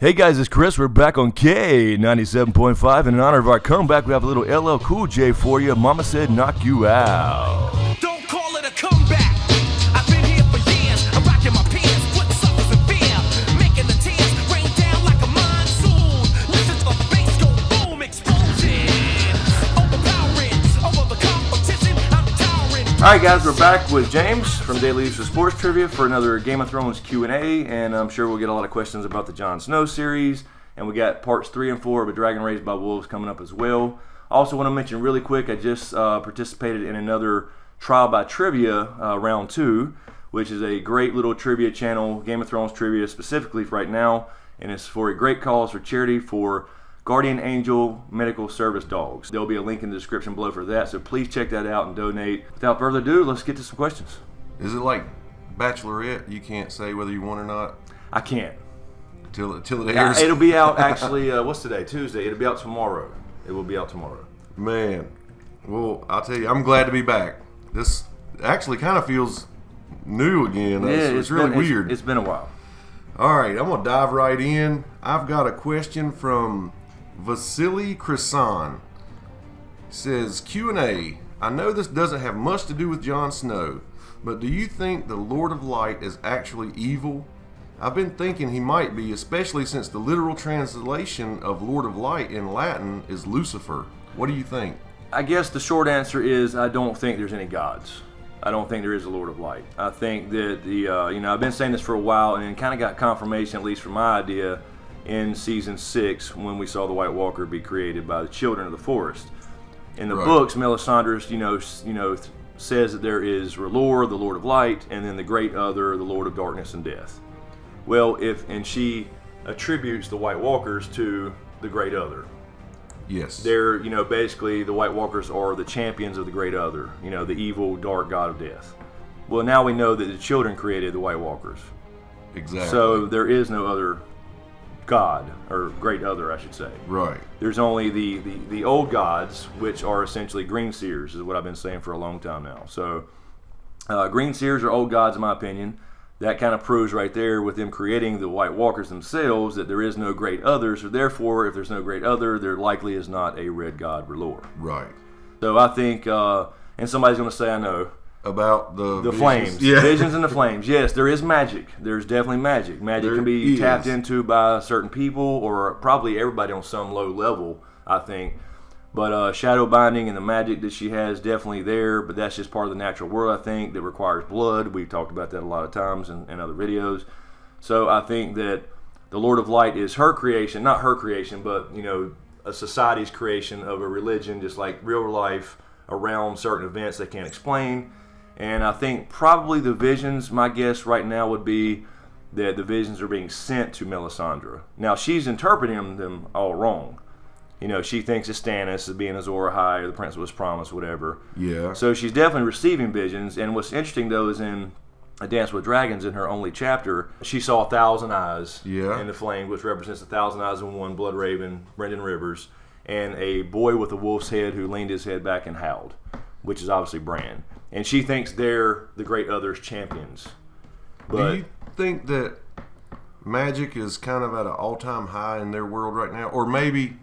Hey guys, it's Chris. We're back on K97.5, and in honor of our comeback, we have a little LL Cool J for you. Mama said knock you out. Don't call it a comeback. I've been here for years. I'm rocking my peers, putting suckers in fear, making the tears rain down like a monsoon. Listen to the bass go boom, explosion. Overpowering, over the competition, I'm towering. All right, guys, we're back with James from Daily Use of Sports Trivia for another Game of Thrones Q&A, and I'm sure we'll get a lot of questions about the Jon Snow series, and we got parts 3 and 4 of A Dragon Raised by Wolves coming up as well. Also want to mention really quick, I just participated in another Trial by Trivia round 2, which is a great little trivia channel, Game of Thrones trivia specifically for right now, and it's for a great cause for charity for Guardian Angel Medical Service Dogs. There'll be a link in the description below for that, so please check that out and donate. Without further ado, let's get to some questions. Is it like Bachelorette? You can't say whether you won or not I can't. till it airs. It'll be out actually, what's today? Tuesday. It'll be out tomorrow. It will be out tomorrow. Man, well, I'll tell you, I'm glad to be back. This actually kind of feels new again. It's really weird. It's been a while. All right, I'm going to dive right in. I've got a question from Vasily Krisan. Says, Q&A, I know this doesn't have much to do with Jon Snow, but do you think the Lord of Light is actually evil? I've been thinking he might be, especially since the literal translation of Lord of Light in Latin is Lucifer. What do you think? I guess the short answer is I don't think there's any gods. I don't think there is a Lord of Light. I think that I've been saying this for a while, and it kind of got confirmation, at least from my idea, in season 6 when we saw the White Walker be created by the Children of the Forest. In the books, Melisandre, says that there is R'hllor, the Lord of Light, and then the Great Other, the Lord of Darkness and Death. Well, and she attributes the White Walkers to the Great Other. Yes. They're, basically the White Walkers are the champions of the Great Other, the evil, dark god of death. Well, now we know that the children created the White Walkers. Exactly. So there is no other god, or Great Other, I should say. Right. There's only the old gods, which are essentially green seers, is what I've been saying for a long time now. So green seers are old gods, in my opinion. That kind of proves right there with them creating the White Walkers themselves that there is no Great Other. So therefore, if there's no Great Other, there likely is not a red god R'hllor. Right. So I think, and somebody's going to say, I know, about the flames. Yeah. Visions and the flames. Yes, there is magic. There's definitely magic. Magic can be tapped into by certain people, or probably everybody on some low level, I think. But shadow binding and the magic that she has definitely there, but that's just part of the natural world, I think, that requires blood. We've talked about that a lot of times in other videos. So I think that the Lord of Light is her creation, not her creation, but, a society's creation of a religion, just like real life, around certain events they can't explain. And I think probably the visions, my guess right now would be that the visions are being sent to Melisandre. Now, she's interpreting them all wrong. She thinks it's Stannis as being Azor Ahai or the Prince was Promised, whatever. Yeah. So she's definitely receiving visions. And what's interesting, though, is in A Dance with Dragons, in her only chapter, she saw 1,000 eyes in the flame, which represents 1,000 eyes in one, Blood Raven, Brendan Rivers, and a boy with a wolf's head who leaned his head back and howled, which is obviously Bran. And she thinks they're the Great Other's champions. But do you think that magic is kind of at an all-time high in their world right now, or maybe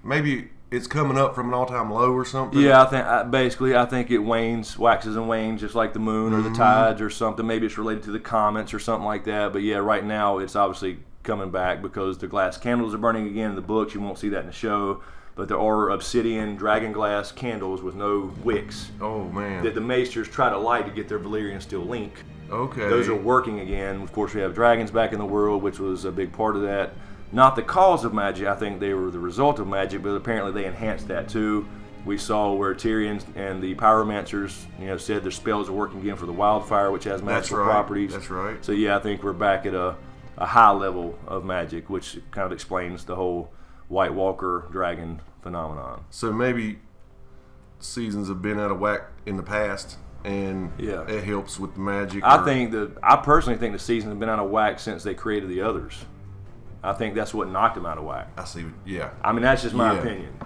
it's coming up from an all-time low or something? Yeah, I think it waxes and wanes, just like the moon or the tides or something. Maybe it's related to the comets or something like that. But yeah, right now it's obviously coming back because the glass candles are burning again in the books. You won't see that in the show. But there are obsidian dragon glass candles with no wicks. Oh, man. That the maesters try to light to get their Valyrian steel link. Okay. Those are working again. Of course, we have dragons back in the world, which was a big part of that. Not the cause of magic. I think they were the result of magic, but apparently they enhanced that too. We saw where Tyrion and the pyromancers, said their spells are working again for the wildfire, which has magical properties. That's right. So yeah, I think we're back at a high level of magic, which kind of explains the whole White Walker dragon phenomenon. So maybe seasons have been out of whack in the past, and it helps with the magic. I personally think the seasons have been out of whack since they created the others. I think that's what knocked them out of whack. I see. Yeah. I mean, that's just my opinion,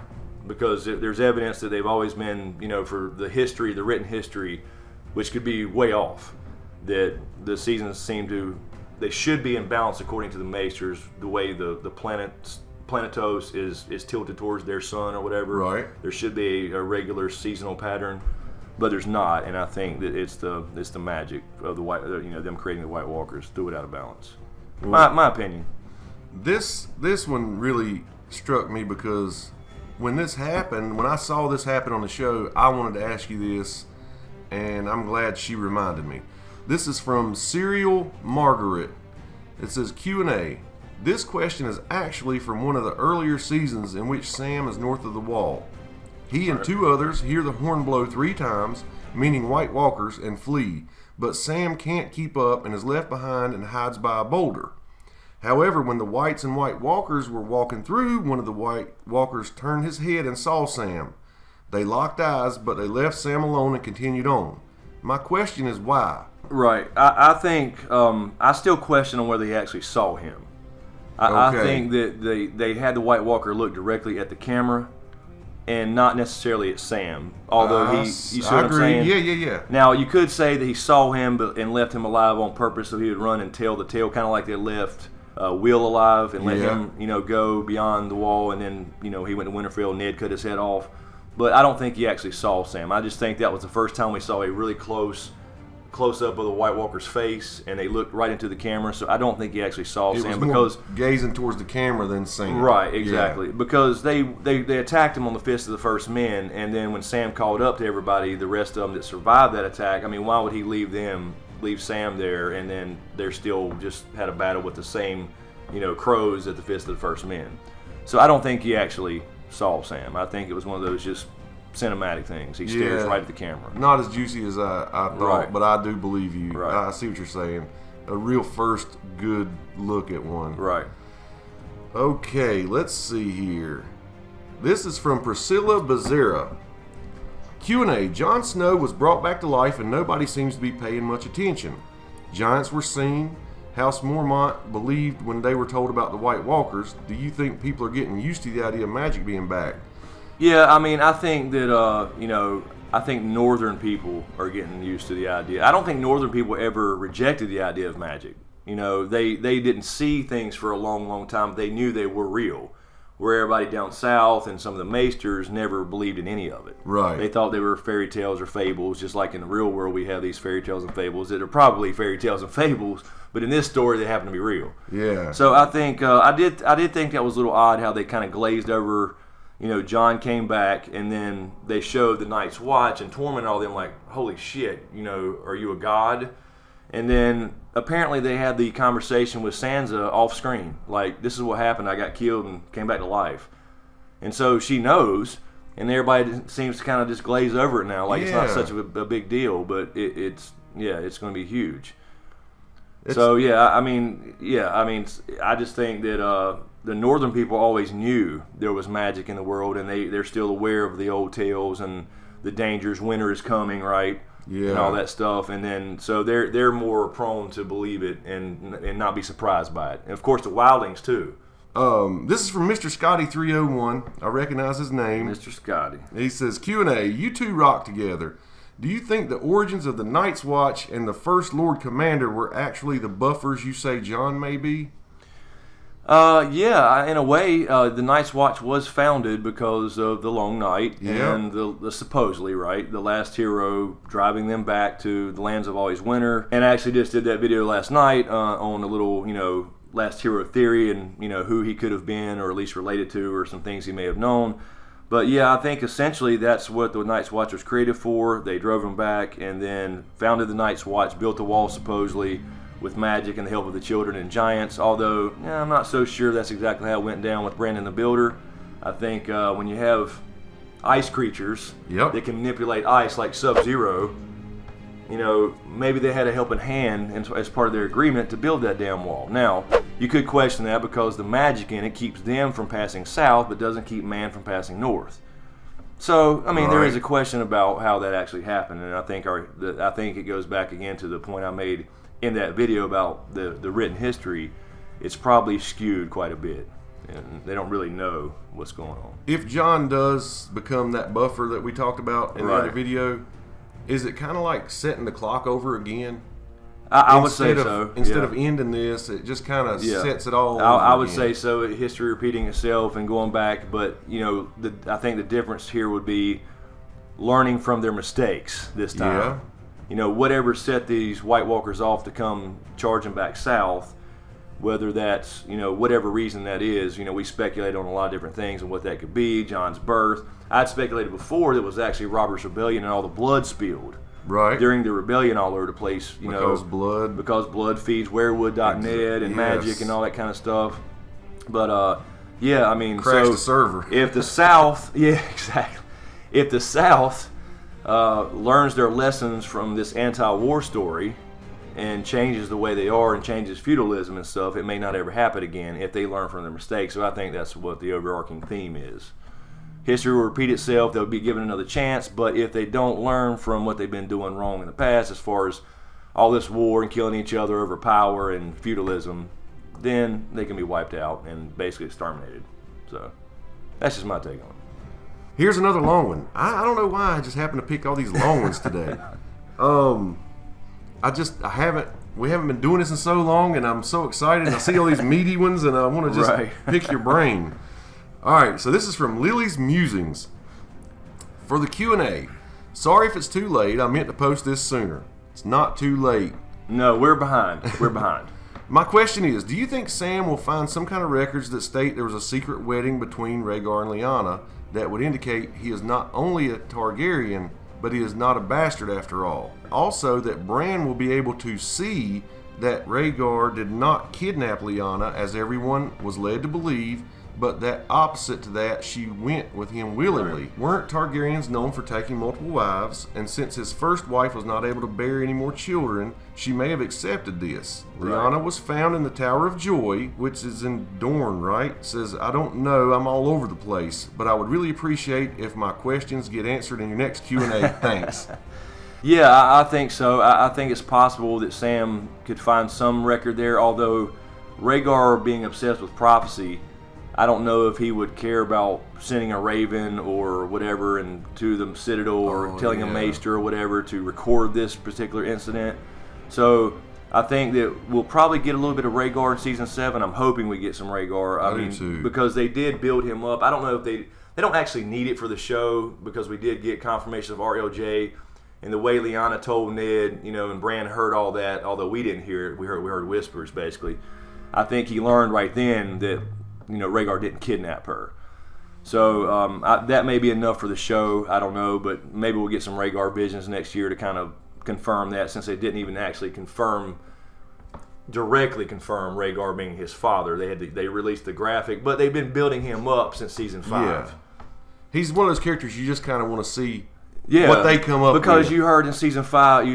because there's evidence that they've always been, for the history, the written history, which could be way off, that the seasons seem to they should be in balance according to the Maesters, the way the planetos is tilted towards their sun or whatever. Right. There should be a regular seasonal pattern, but there's not, and I think that it's the magic of the white, them creating the White Walkers threw it out of balance. My opinion. This one really struck me because when I saw this happen on the show, I wanted to ask you this, and I'm glad she reminded me. This is from Serial Margaret. It says Q&A. This question is actually from one of the earlier seasons in which Sam is north of the Wall. He and two others hear the horn blow 3 times, meaning White Walkers, and flee, but Sam can't keep up and is left behind and hides by a boulder. However, when the Whites and White Walkers were walking through, one of the White Walkers turned his head and saw Sam. They locked eyes, but they left Sam alone and continued on. My question is why? Right. I think I still question on whether he actually saw him. I think that they had the White Walker look directly at the camera and not necessarily at Sam. Although you see what I'm saying? Yeah. Now, you could say that he saw him and left him alive on purpose so he would run and tell the tale, kind of like they left Will alive and let him, go beyond the wall, and then, he went to Winterfell and Ned cut his head off. But I don't think he actually saw Sam. I just think that was the first time we saw a really close up of the White Walker's face, and they looked right into the camera. So I don't think he actually saw Sam, because gazing towards the camera than Sam. Right, exactly. Yeah. Because they attacked him on the Fist of the First Men, and then when Sam called up to everybody, the rest of them that survived that attack, I mean, why would he leave Sam there, and then they're still just had a battle with the same, crows at the Fist of the First Men. So I don't think he actually saw Sam. I think it was one of those just cinematic things. He stares right at the camera. Not as juicy as I thought, right. But I do believe you. Right. I see what you're saying. A real first good look at one. Right. Okay, let's see here. This is from Priscilla Bezerra. Q&A. Jon Snow was brought back to life and nobody seems to be paying much attention. Giants were seen. House Mormont believed when they were told about the White Walkers. Do you think people are getting used to the idea of magic being back? Yeah, I mean, I think that, I think northern people are getting used to the idea. I don't think northern people ever rejected the idea of magic. They didn't see things for a long, long time. They knew they were real. Where everybody down south and some of the Maesters never believed in any of it. Right. They thought they were fairy tales or fables, just like in the real world we have these fairy tales and fables that are probably fairy tales and fables, but in this story they happen to be real. Yeah. So I think I did think that was a little odd how they kind of glazed over. Jon came back, and then they showed the Night's Watch and Tormund and all them like, holy shit, are you a god? And then apparently they had the conversation with Sansa off screen. Like, this is what happened. I got killed and came back to life. And so she knows, and everybody seems to kind of just glaze over it now. Like, it's not such a big deal, but it's going to be huge. I just think that the northern people always knew there was magic in the world, and they're still aware of the old tales and the dangers. Winter is coming, right? Yeah. And all that stuff, and then so they're more prone to believe it and not be surprised by it. And of course, the wildlings too. This is from Mr. Scotty 301. I recognize his name. Mr. Scotty. He says, Q&A, you two rock together. Do you think the origins of the Night's Watch and the First Lord Commander were actually the buffers you say Jon may be? Yeah, in a way, the Night's Watch was founded because of the Long Night and the supposedly, right, the last hero driving them back to the lands of always winter. And I actually just did that video last night on a little, last hero theory and, who he could have been or at least related to or some things he may have known. But yeah, I think essentially that's what the Night's Watch was created for. They drove him back and then founded the Night's Watch, built the wall supposedly, with magic and the help of the children and giants, although I'm not so sure that's exactly how it went down with Brandon the Builder. I think when you have ice creatures that can manipulate ice like Sub-Zero, maybe they had a helping hand as part of their agreement to build that damn wall. Now, you could question that because the magic in it keeps them from passing south but doesn't keep man from passing north. So, there is a question about how that actually happened, and I think it goes back again to the point I made in that video about the written history. It's probably skewed quite a bit, and they don't really know what's going on. If Jon does become that buffer that we talked about in the other video, is it kind of like setting the clock over again? I would say so. Instead of ending this, it just kind of sets it all over I would again. say so. History repeating itself and going back. But, I think the difference here would be learning from their mistakes this time. Yeah. Whatever set these White Walkers off to come charging back south, whether that's, whatever reason that is, we speculate on a lot of different things and what that could be. Jon's birth. I'd speculated before that it was actually Robert's Rebellion and all the blood spilled. Right. During the rebellion all over the place, because blood feeds werewood.net and magic and all that kind of stuff. But crash the server. If the South, exactly. If the South learns their lessons from this anti-war story and changes the way they are and changes feudalism and stuff, it may not ever happen again if they learn from their mistakes. So I think that's what the overarching theme is. History will repeat itself. They'll be given another chance, but if they don't learn from what they've been doing wrong in the past as far as all this war and killing each other over power and feudalism, then they can be wiped out and basically exterminated. So that's just my take on it. Here's another long one. I don't know why I just happened to pick all these long ones today. We haven't been doing this in so long, and I'm so excited. I see all these meaty ones, and I want to just pick your brain. All right, so this is from Lily's Musings. For the Q&A, sorry if it's too late. I meant to post this sooner. It's not too late. No, we're behind. We're behind. My question is, do you think Sam will find some kind of records that state there was a secret wedding between Rhaegar and Lyanna that would indicate he is not only a Targaryen, but he is not a bastard after all? Also, that Bran will be able to see that Rhaegar did not kidnap Lyanna, as everyone was led to believe, but that opposite to that, she went with him willingly. Weren't Targaryens known for taking multiple wives? And since his first wife was not able to bear any more children, she may have accepted this. Lyanna was found in the Tower of Joy, which is in Dorne, right? Says, I don't know, I'm all over the place, but I would really appreciate if my questions get answered in your next Q&A. Thanks. Yeah, I think so. I think it's possible that Sam could find some record there, although Rhaegar being obsessed with prophecy, I don't know if he would care about sending a raven or whatever and to the citadel or telling a maester or whatever to record this particular incident. So I think that we'll probably get a little bit of Rhaegar in season 7. I'm hoping we get some Rhaegar. I mean, too. Because they did build him up. I don't know if they don't actually need it for the show, because we did get confirmation of RLJ and the way Lyanna told Ned, and Bran heard all that, although we didn't hear it. We heard whispers basically. I think he learned right then that Rhaegar didn't kidnap her. So that may be enough for the show. I don't know, but maybe we'll get some Rhaegar visions next year to kind of confirm that, since they didn't even actually directly confirm Rhaegar being his father. They released the graphic, but they've been building him up since season 5. Yeah. He's one of those characters you just kind of want to see what they come up with. Because you heard in season 5,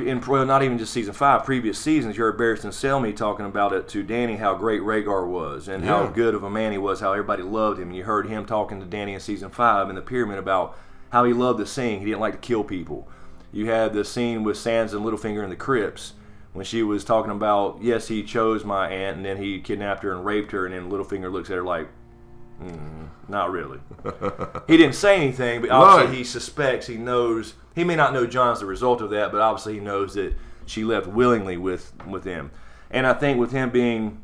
not even just season 5, previous seasons, you heard Barristan Selmy talking about it to Dany, how great Rhaegar was and how good of a man he was, how everybody loved him. And you heard him talking to Dany in season 5 in the Pyramid about how he loved to sing. He didn't like to kill people. You had the scene with Sansa and Littlefinger in the crypts when she was talking about, yes, he chose my aunt, and then he kidnapped her and raped her, and then Littlefinger looks at her like, not really. He didn't say anything, but obviously he suspects, he knows. He may not know Jon's the result of that, but obviously he knows that she left willingly with him. And I think with him being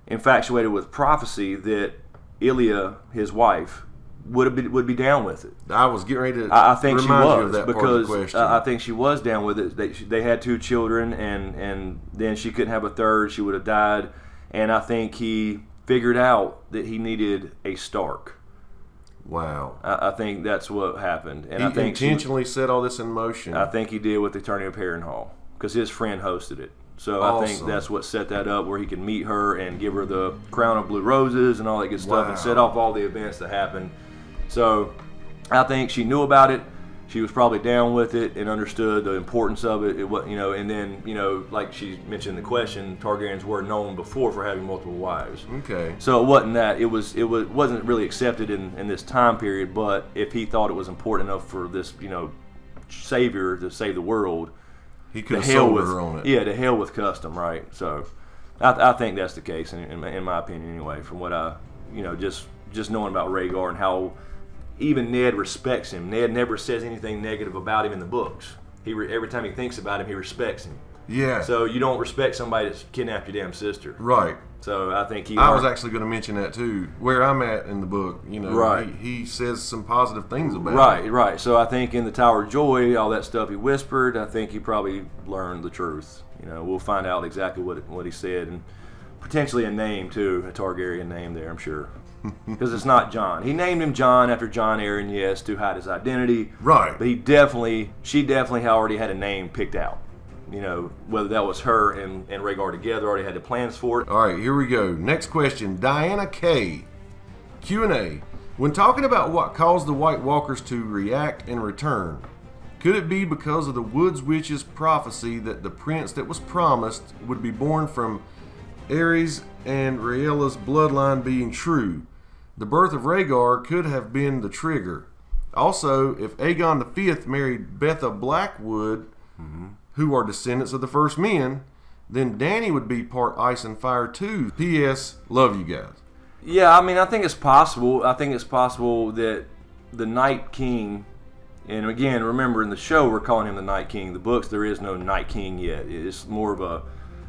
infatuated with prophecy, that Ilya, his wife, would be down with it. I was getting ready to I think she was, you of that because part of the question. I think she was down with it. They had 2 children, and then she couldn't have a third. She would have died. And I think he figured out that he needed a Stark. Wow. I think that's what happened. And he I think intentionally set all this in motion. I think he did with the Turning of Harrenhal, because his friend hosted it. So awesome. I think that's what set that up, where he could meet her and give her the crown of blue roses and all that good stuff, and set off all the events that happened. So I think she knew about it. She was probably down with it and understood the importance of it. And then, like she mentioned in the question, Targaryens were known before for having multiple wives. Okay. So it wasn't that. It wasn't really accepted in this time period. But if he thought it was important enough for this, savior to save the world, he could have sold her on it. Yeah, to hell with custom, right? So I think that's the case in my opinion, anyway. From what I, just knowing about Rhaegar and how even Ned respects him. Ned never says anything negative about him in the books. Every time he thinks about him, he respects him. Yeah. So you don't respect somebody that's kidnapped your damn sister. Right. So I think I was actually going to mention that too. Where I'm at in the book, Right. he says some positive things about it. Right. So I think in the Tower of Joy, all that stuff he whispered, I think he probably learned the truth. We'll find out exactly what he said, and potentially a name too, a Targaryen name there, I'm sure. Because it's not Jon. He named him Jon after Jon Arryn, yes, to hide his identity. Right. But she definitely already had a name picked out. Whether that was her and Rhaegar together, already had the plans for it. All right, here we go. Next question, Diana K. Q&A. When talking about what caused the White Walkers to react and return, could it be because of the Woods Witch's prophecy that the prince that was promised would be born from Aerys and Rhaella's bloodline being true? The birth of Rhaegar could have been the trigger. Also, if Aegon V married Betha Blackwood, who are descendants of the first men, then Dany would be part ice and fire too. P.S. Love you guys. Yeah, I think it's possible. I think it's possible that the Night King, and again, remember in the show we're calling him the Night King. The books, there is no Night King yet. It's more of a,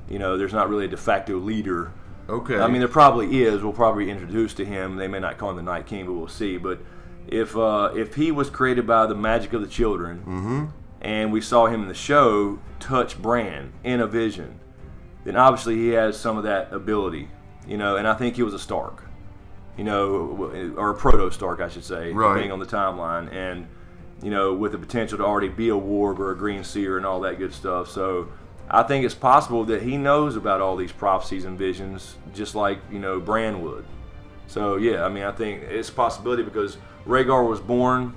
there's not really a de facto leader. Okay. There probably is. We'll probably be introduced to him. They may not call him the Night King, but we'll see. But if he was created by the magic of the children, and we saw him in the show touch Bran in a vision, then obviously he has some of that ability, and I think he was a Stark, or a Proto-Stark, I should say, depending on the timeline, and, with the potential to already be a Warg or a Green Seer and all that good stuff. So I think it's possible that he knows about all these prophecies and visions, just like, Bran would. So, yeah, I think it's a possibility because Rhaegar was born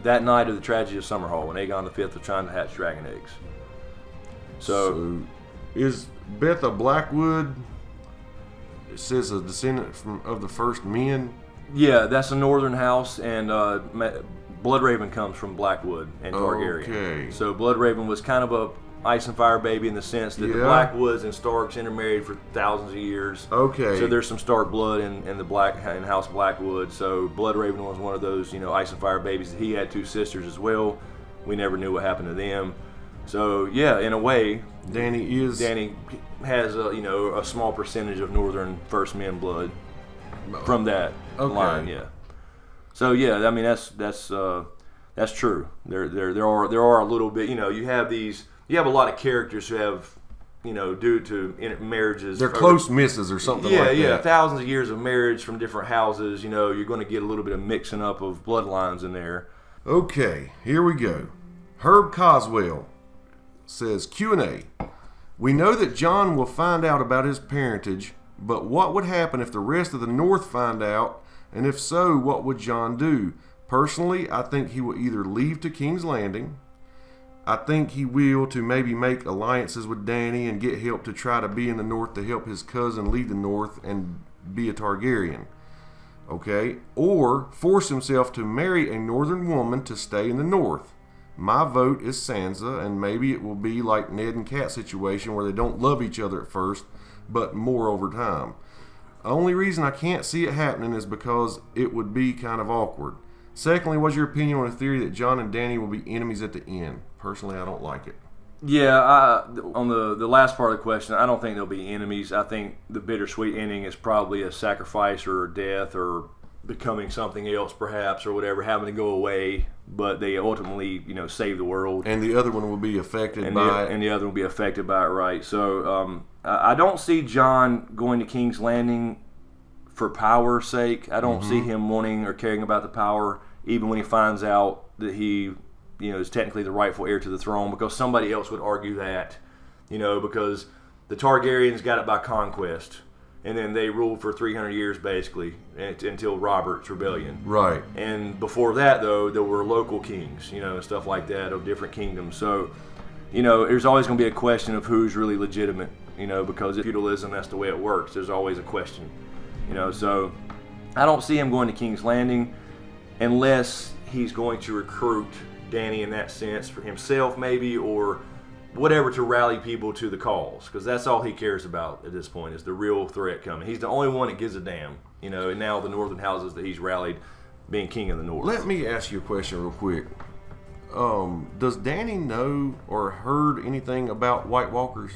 that night of the tragedy of Summerhall when Aegon V was trying to hatch dragon eggs. So is Betha Blackwood, it says, a descendant of the first men? Yeah, that's a northern house, and Bloodraven comes from Blackwood and Targaryen. Okay. So Bloodraven was kind of a ice and fire baby in the sense that the Blackwoods and Starks intermarried for thousands of years. Okay. So there's some Stark blood in House Blackwood. So Bloodraven was one of those, ice and fire babies. He had two sisters as well. We never knew what happened to them. So yeah, in a way, Dany has a small percentage of Northern First Men blood from that line. Yeah. So yeah, that's true. There are a little bit. You have a lot of characters who have, due to marriages. They're close misses or something like that. Yeah, thousands of years of marriage from different houses. You're going to get a little bit of mixing up of bloodlines in there. Okay, here we go. Herb Coswell says, Q&A. We know that Jon will find out about his parentage, but what would happen if the rest of the North find out? And if so, what would Jon do? Personally, I think he will either leave to King's Landing. I think he will to maybe make alliances with Dany and get help to try to be in the North to help his cousin leave the North and be a Targaryen. Okay? Or force himself to marry a Northern woman to stay in the North. My vote is Sansa, and maybe it will be like Ned and Kat situation where they don't love each other at first, but more over time. The only reason I can't see it happening is because it would be kind of awkward. Secondly, what's your opinion on the theory that Jon and Dany will be enemies at the end? Personally, I don't like it. Yeah, on the last part of the question, I don't think they'll be enemies. I think the bittersweet ending is probably a sacrifice or a death or becoming something else perhaps or whatever, having to go away, but they ultimately, save the world. And the other one will be affected by it. And the other will be affected by it, right. So I don't see Jon going to King's Landing for power's sake. I don't see him wanting or caring about the power, even when he finds out that he is technically the rightful heir to the throne, because somebody else would argue that, because the Targaryens got it by conquest, and then they ruled for 300 years basically until Robert's rebellion. Right. And before that, though, there were local kings, and stuff like that of different kingdoms. So, there's always going to be a question of who's really legitimate, because feudalism, that's the way it works. There's always a question, So I don't see him going to King's Landing unless he's going to recruit Dany in that sense for himself maybe, or whatever, to rally people to the cause, because that's all he cares about at this point is the real threat coming. He's the only one that gives a damn, and now the northern houses that he's rallied being king of the North. Let me ask you a question real quick. Does Dany know or heard anything about White Walkers?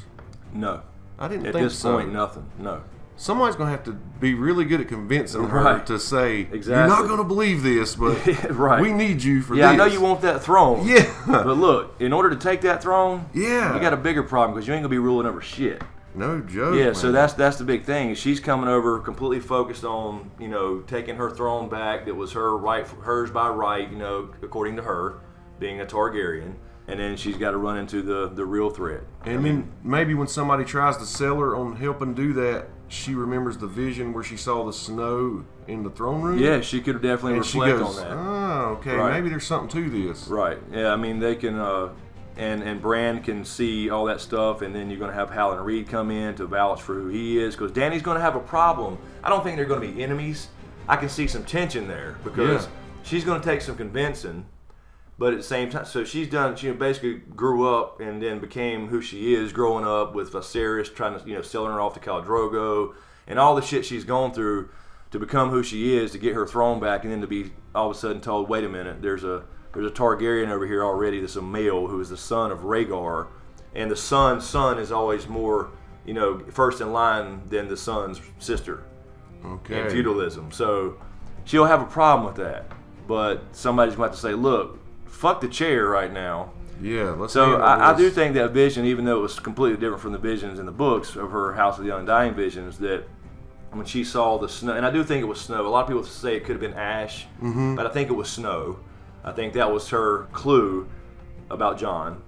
No. I didn't At think this so. point, nothing. No. Somebody's going to have to be really good at convincing her Right. to say, Exactly. you're not going to believe this, but Right. we need you for Yeah, this. I know you want that throne. Yeah. But look, in order to take that throne, Yeah. you got a bigger problem because you ain't going to be ruling over shit. No joke. Yeah, man. so that's the big thing. She's coming over completely focused on, taking her throne back that was hers by right, according to her, being a Targaryen. And then she's got to run into the real threat. And then maybe when somebody tries to sell her on helping do that, she remembers the vision where she saw the snow in the throne room. Yeah, she could definitely and she reflect goes, on that. oh, okay, Right. maybe there's something to this. Right. Yeah, I mean, they can, and Bran can see all that stuff, and then you're going to have Howland Reed come in to vouch for who he is, because Dany's going to have a problem. I don't think they're going to be enemies. I can see some tension there, because she's going to take some convincing, but at the same time, so she's done, she basically grew up and then became who she is, growing up with Viserys, trying to, selling her off to Khal Drogo, and all the shit she's gone through to become who she is, to get her throne back, and then to be all of a sudden told, wait a minute, there's a Targaryen over here already that's a male who is the son of Rhaegar, and the son's son is always more, first in line than the son's sister. Okay. In feudalism. So she'll have a problem with that. But somebody's going to have to say, look, fuck the chair right now. Yeah, let's So handle I do this. think that vision, even though it was completely different from the visions in the books of her House of the Undying visions, that when she saw the snow, and I do think it was snow. A lot of people say it could have been ash, but I think it was snow. I think that was her clue about Jon.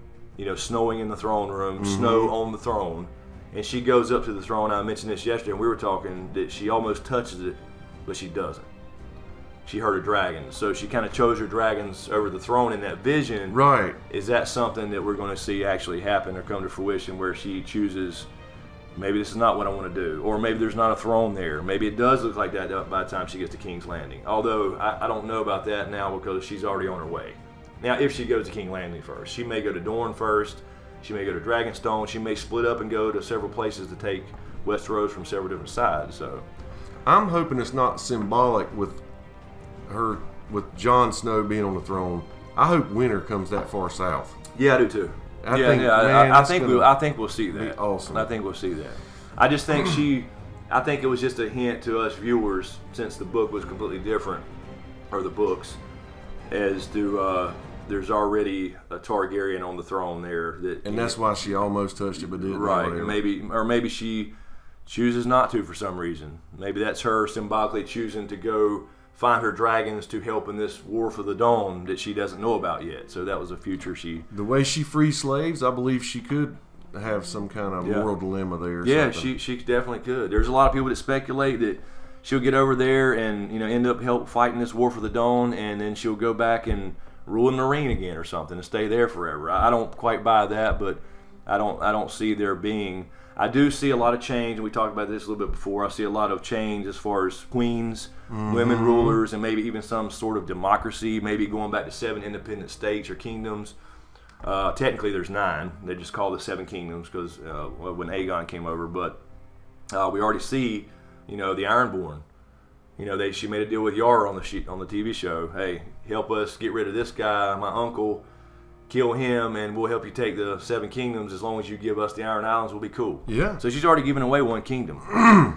Snowing in the throne room, snow on the throne. And she goes up to the throne. I mentioned this yesterday, and we were talking that she almost touches it, but she doesn't. She heard a dragon. So she kind of chose her dragons over the throne in that vision. Right. Is that something that we're going to see actually happen or come to fruition, where she chooses, maybe this is not what I want to do, or maybe there's not a throne there. Maybe it does look like that by the time she gets to King's Landing. Although I don't know about that now, because she's already on her way. Now, if she goes to King's Landing first, she may go to Dorne first. She may go to Dragonstone. She may split up and go to several places to take Westeros from several different sides. So I'm hoping it's not symbolic with her, with Jon Snow being on the throne. I hope winter comes that far south. yeah, I do too. I think we'll see that. be awesome. I think we'll see that. I just think I think it was just a hint to us viewers, since the book was completely different, or the books, as to there's already a Targaryen on the throne there, And that's why she almost touched it but didn't. right. Or Maybe she chooses not to for some reason. Maybe that's her symbolically choosing to go find her dragons to help in this war for the Dawn that she doesn't know about yet. So that was a future she. The way she frees slaves, I believe she could have some kind of moral dilemma there. Or Yeah, something. she definitely could. There's a lot of people that speculate that she'll get over there and end up help fighting this war for the Dawn, and then she'll go back and rule in Meereen again or something and stay there forever. I don't quite buy that, but I don't see there being. I do see a lot of change, and we talked about this a little bit before. I see a lot of change as far as queens, women rulers, and maybe even some sort of democracy, maybe going back to 7 independent states or kingdoms. Technically, there's 9. They just call it 7 kingdoms because when Aegon came over. But we already see, the Ironborn. She made a deal with Yara on the TV show. Hey, help us get rid of this guy, my uncle. Kill him, and we'll help you take the 7 kingdoms. As long as you give us the Iron Islands, we'll be cool. Yeah. So she's already given away 1 kingdom.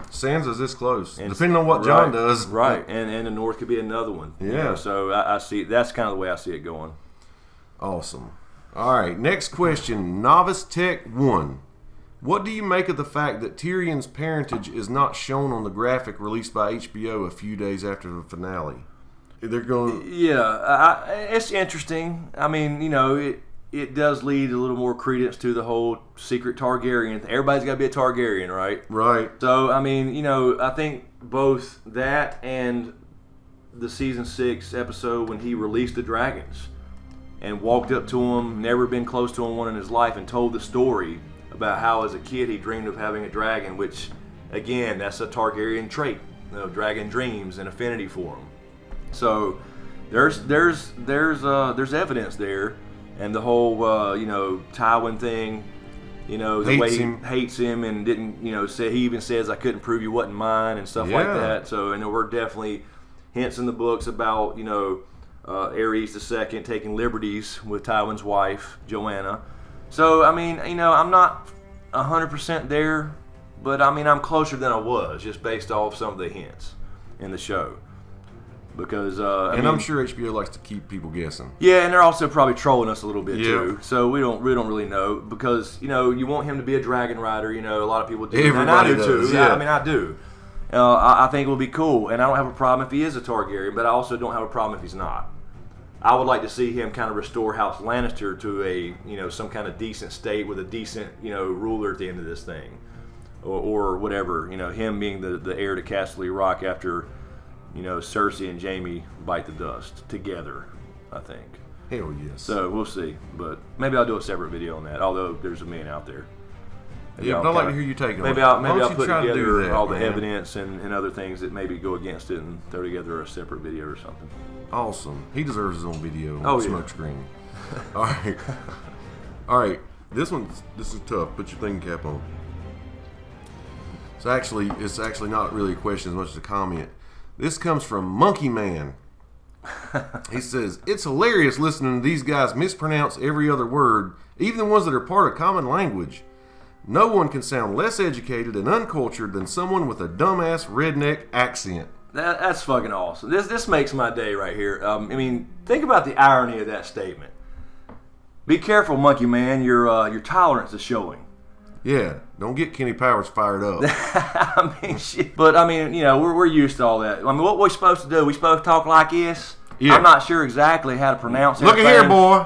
Sansa's this close, And depending on what Jon does. Right, and the North could be another one. Yeah. So I see, that's kind of the way I see it going. Awesome. All right, next question. Novice Tech 1. What do you make of the fact that Tyrion's parentage is not shown on the graphic released by HBO a few days after the finale? They're going. Yeah, it's interesting. I mean, it does lead a little more credence to the whole secret Targaryen. Everybody's got to be a Targaryen, right? Right. So, I mean, I think both that and the season 6 episode when he released the dragons and walked up to him, never been close to one in his life, and told the story about how as a kid he dreamed of having a dragon, which, again, that's a Targaryen trait. Dragon dreams and affinity for him. So there's evidence there, and the whole Tywin thing, the way he hates him and didn't say, he even says I couldn't prove you wasn't mine and stuff like that. So and there were definitely hints in the books about Ares II taking liberties with Tywin's wife, Joanna. So, I mean, you know, I'm not 100% there, but I mean, I'm closer than I was just based off some of the hints in the show. Because I'm sure HBO likes to keep people guessing. Yeah, and they're also probably trolling us a little bit too. So we don't really know, because you know, you want him to be a dragon rider. You know, a lot of people do, and I do too. Yeah. I mean, I do. I think it will be cool, and I don't have a problem if he is a Targaryen, but I also don't have a problem if he's not. I would like to see him kind of restore House Lannister to a, you know, some kind of decent state with a decent, you know, ruler at the end of this thing, or whatever. You know, him being the heir to Castle Rock after, you know, Cersei and Jaime bite the dust together, I think. Hell yes. So we'll see, but maybe I'll do a separate video on that. Although there's a million out there. Yeah, but I'd like to hear you take it. Maybe I'll put together all the evidence and other things that maybe go against it and throw together a separate video or something. Awesome. He deserves his own video on SmokeScreen. All right. This is tough. Put your thinking cap on. It's actually not really a question as much as a comment. This comes from Monkey Man. He says, "It's hilarious listening to these guys mispronounce every other word, even the ones that are part of common language. No one can sound less educated and uncultured than someone with a dumbass redneck accent." That's fucking awesome. This makes my day right here. I mean, think about the irony of that statement. Be careful, Monkey Man. Your tolerance is showing. Yeah, don't get Kenny Powers fired up. I mean, shit. But I mean, you know, we're used to all that. I mean, what we're supposed to do? We supposed to talk like this? Yeah. I'm not sure exactly how to pronounce it. Look at here, boy.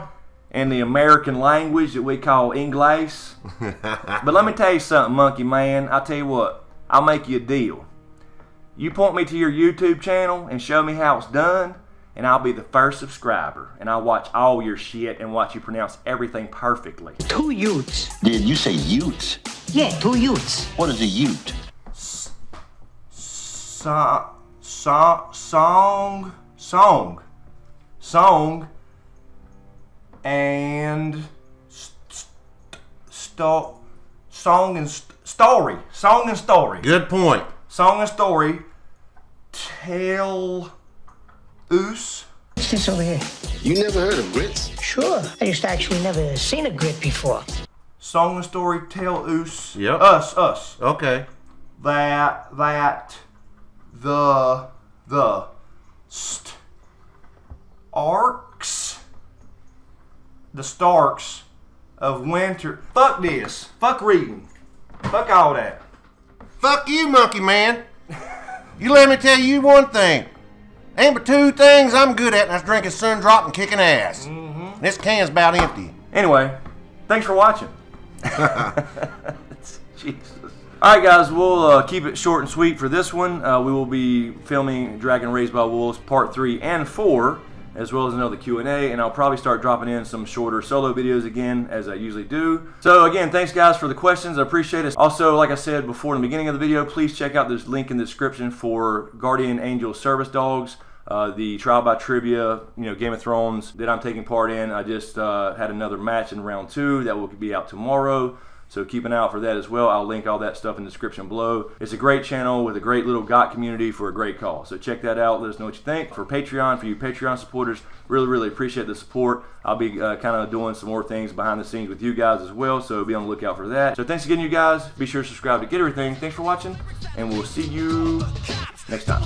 In the American language that we call English. But let me tell you something, Monkey Man. I'll tell you what. I'll make you a deal. You point me to your YouTube channel and show me how it's done, and I'll be the first subscriber. And I'll watch all your shit and watch you pronounce everything perfectly. 2 Utes. Did you say Utes? Yeah, 2 Utes. What is a Ute? Song and story. Good point. Song and story. Tell us. What's this over here? You never heard of grits? Sure. I just actually never seen a grit before. Song and story. Tell us. Yep. Us. Okay. That the Starks of winter. Fuck this. Fuck reading. Fuck all that. Fuck you, Monkey Man. You let me tell you one thing. Ain't but 2 things I'm good at, and that's drinking Sundrop and kicking ass. Mm-hmm. This can's about empty. Anyway, thanks for watching. Jesus. Alright guys, we'll keep it short and sweet for this one. We will be filming Dragon Raised by Wolves Part 3 and 4, as well as another Q&A, and I'll probably start dropping in some shorter solo videos again, as I usually do. So again, thanks guys for the questions. I appreciate it. Also, like I said before in the beginning of the video, please check out this link in the description for Guardian Angel Service Dogs. The Trial by Trivia, you know, Game of Thrones that I'm taking part in. I just had another match in round 2 that will be out tomorrow. So keep an eye out for that as well. I'll link all that stuff in the description below. It's a great channel with a great little GOT community for a great cause. So check that out. Let us know what you think. For Patreon, for you Patreon supporters, really appreciate the support. I'll be kind of doing some more things behind the scenes with you guys as well. So be on the lookout for that. So thanks again, you guys. Be sure to subscribe to get everything. Thanks for watching, and we'll see you next time.